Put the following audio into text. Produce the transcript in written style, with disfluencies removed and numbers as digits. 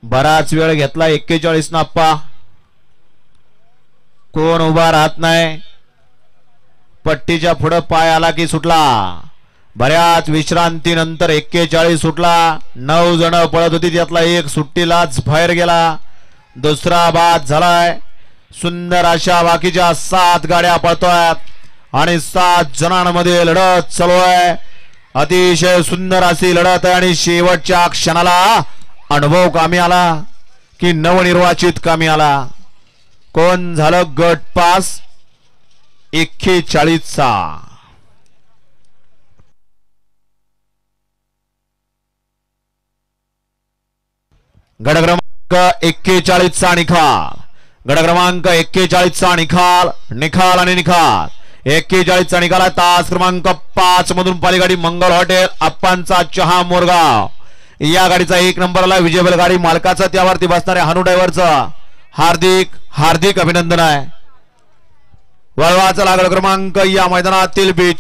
बराच वेळ घेतला 41 ना आप्पा. कोण उभा राहत नाही. पट्टीच्या पुढे पाय आला की सुटला. बऱ्याच विश्रांतीनंतर 41 सुटला. 9 जण पळत होती त्यातला एक सुट्टीलाच बाहेर गेला. दुसरा बाद झालाय. सुंदर अशा बाकीच्या 7 गाड्या पळतोयत आणि 7 जणांमध्ये लढत चालू आहे. अतिशय सुंदर अशी लढत आहे आणि शेवटच्या क्षणाला अनुभव कामी आला की नवनिर्वाचित कामी आला. कोण झालं गट पास 41 चा. गट क्रमांक 41 चा निकाल. गट क्रमांक 41 चा निकाल. निकाल आणि निकाल 41 चा निकाल आहे. तास क्रमांक 5 मधून पालीगाडी मंगल हॉटेल अप्पांचा चहा मोरगाव या गाडीचा 1 नंबरला विजय गाडी मालकाचा त्यावरती बसणाऱ्या हनु ड्रायव्हरचं हार्दिक हार्दिक अभिनंदन आहे. वळवाचा लागल क्रमांक या मैदानातील